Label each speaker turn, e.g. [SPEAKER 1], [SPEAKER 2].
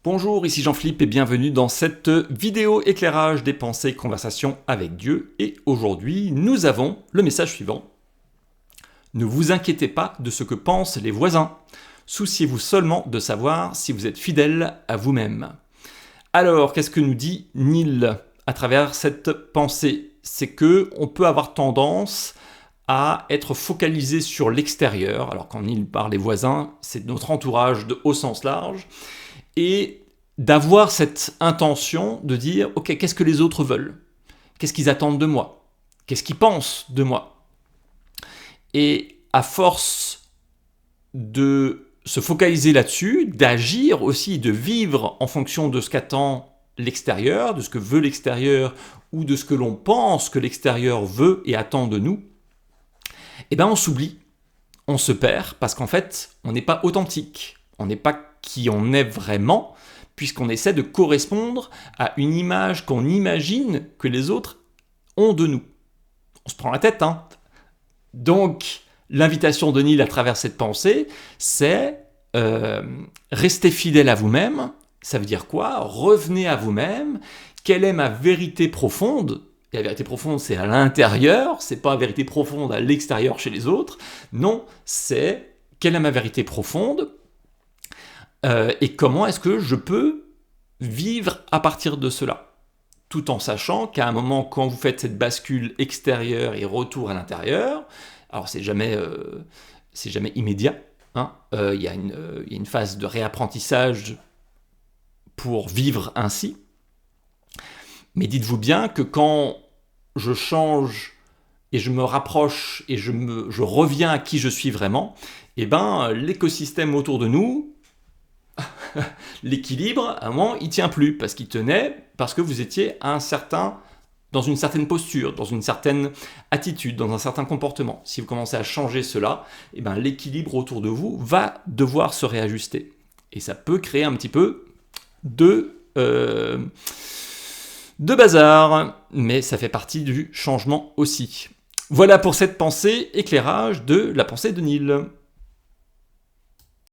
[SPEAKER 1] Bonjour, ici Jean-Philippe et bienvenue dans cette vidéo éclairage des pensées conversations avec Dieu. Et aujourd'hui, nous avons le message suivant. Ne vous inquiétez pas de ce que pensent les voisins. Souciez-vous seulement de savoir si vous êtes fidèle à vous-même. Alors, qu'est-ce que nous dit Neil à travers cette pensée? C'est que on peut avoir tendance à être focalisé sur l'extérieur. Alors quand Neil parle des voisins, c'est notre entourage au sens large. Et d'avoir cette intention de dire « Ok, qu'est-ce que les autres veulent? Qu'est-ce qu'ils attendent de moi? Qu'est-ce qu'ils pensent de moi ?» Et à force de se focaliser là-dessus, d'agir aussi, de vivre en fonction de ce qu'attend l'extérieur, de ce que veut l'extérieur ou de ce que l'on pense que l'extérieur veut et attend de nous, eh bien on s'oublie, on se perd parce qu'en fait, on n'est pas authentique, on n'est pas qui on est vraiment, puisqu'on essaie de correspondre à une image qu'on imagine que les autres ont de nous. On se prend la tête, hein. Donc, l'invitation de Neil à travers cette pensée, c'est rester fidèle à vous-même. Ça veut dire quoi? Revenez à vous-même. Quelle est ma vérité profonde? Et la vérité profonde, c'est à l'intérieur, c'est pas la vérité profonde à l'extérieur chez les autres. Non, c'est quelle est ma vérité profonde? Et comment est-ce que je peux vivre à partir de cela, tout en sachant qu'à un moment, quand vous faites cette bascule extérieure et retour à l'intérieur, alors c'est jamais immédiat, hein, il y a une phase de réapprentissage pour vivre ainsi, mais dites-vous bien que quand je change et je me rapproche et je reviens à qui je suis vraiment, eh ben, l'écosystème autour de nous, l'équilibre, à un moment, il tient plus, parce qu'il tenait, parce que vous étiez dans une certaine posture, dans une certaine attitude, dans un certain comportement. Si vous commencez à changer cela, eh ben, l'équilibre autour de vous va devoir se réajuster. Et ça peut créer un petit peu de bazar, mais ça fait partie du changement aussi. Voilà pour cette pensée éclairage de la pensée de Neil.